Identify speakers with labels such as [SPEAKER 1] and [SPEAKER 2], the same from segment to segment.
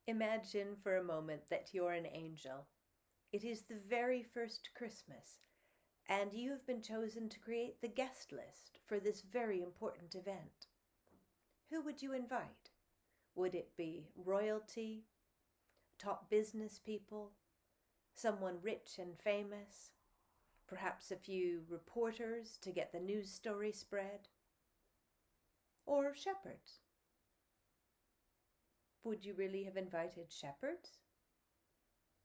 [SPEAKER 1] Imagine for a moment that you're an angel. It is the very first Christmas, and you have been chosen to create the guest list for this very important event. Who would you invite? Would it be royalty, top business people, someone rich and famous, perhaps a few reporters to get the news story spread, or shepherds? Would you really have invited shepherds?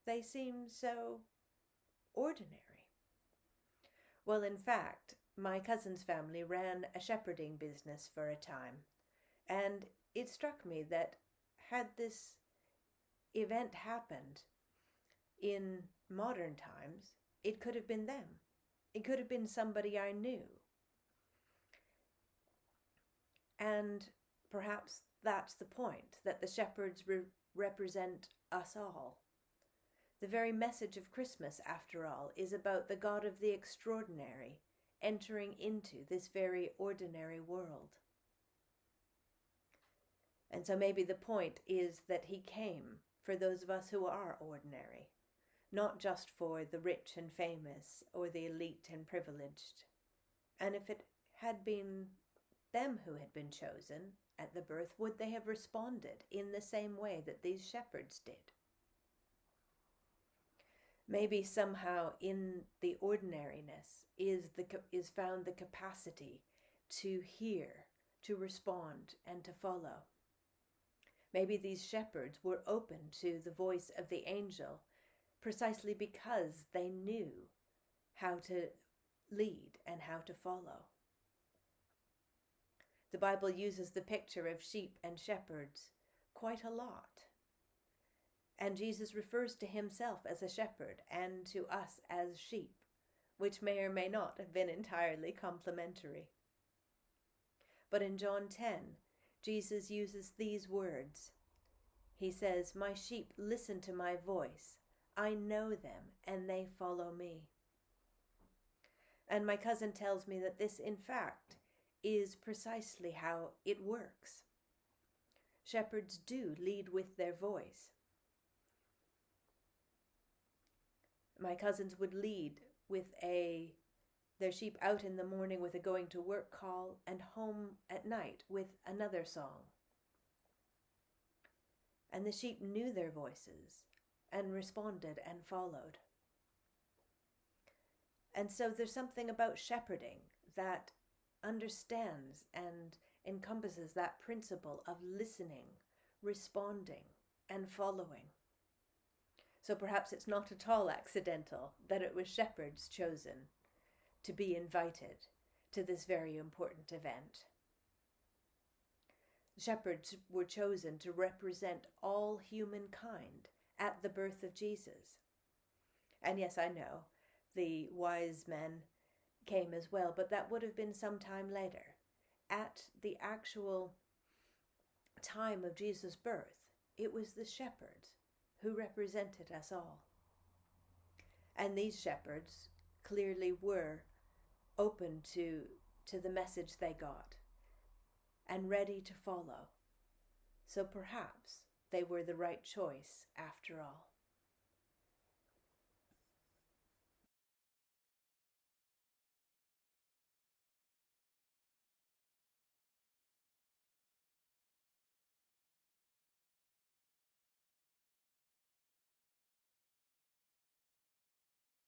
[SPEAKER 1] They seem so ordinary. Well, in fact, my cousin's family ran a shepherding business for a time, and it struck me that had this event happened in modern times, it could have been them. It could have been somebody I knew. And perhaps that's the point, that the shepherds represent us all. The very message of Christmas, after all, is about the God of the extraordinary entering into this very ordinary world. And so maybe the point is that he came for those of us who are ordinary, not just for the rich and famous or the elite and privileged. And if it had been them who had been chosen at the birth, would they have responded in the same way that these shepherds did? Maybe somehow in the ordinariness is found the capacity to hear, to respond, and to follow. Maybe these shepherds were open to the voice of the angel precisely because they knew how to lead and how to follow. The Bible uses the picture of sheep and shepherds quite a lot. And Jesus refers to himself as a shepherd and to us as sheep, which may or may not have been entirely complementary. But in John 10, Jesus uses these words. He says, "My sheep listen to my voice. I know them and they follow me." And my cousin tells me that this, in fact, is precisely how it works. Shepherds do lead with their voice. My cousins would lead with their sheep out in the morning with a going to work call and home at night with another song. And the sheep knew their voices and responded and followed. And so there's something about shepherding that understands and encompasses that principle of listening, responding, and following. So perhaps it's not at all accidental that it was shepherds chosen to be invited to this very important event. Shepherds were chosen to represent all humankind at the birth of Jesus. And yes, I know, the wise men came as well, but that would have been some time later. At the actual time of Jesus' birth, it was the shepherds who represented us all. And these shepherds clearly were open to the message they got and ready to follow. So perhaps they were the right choice after all.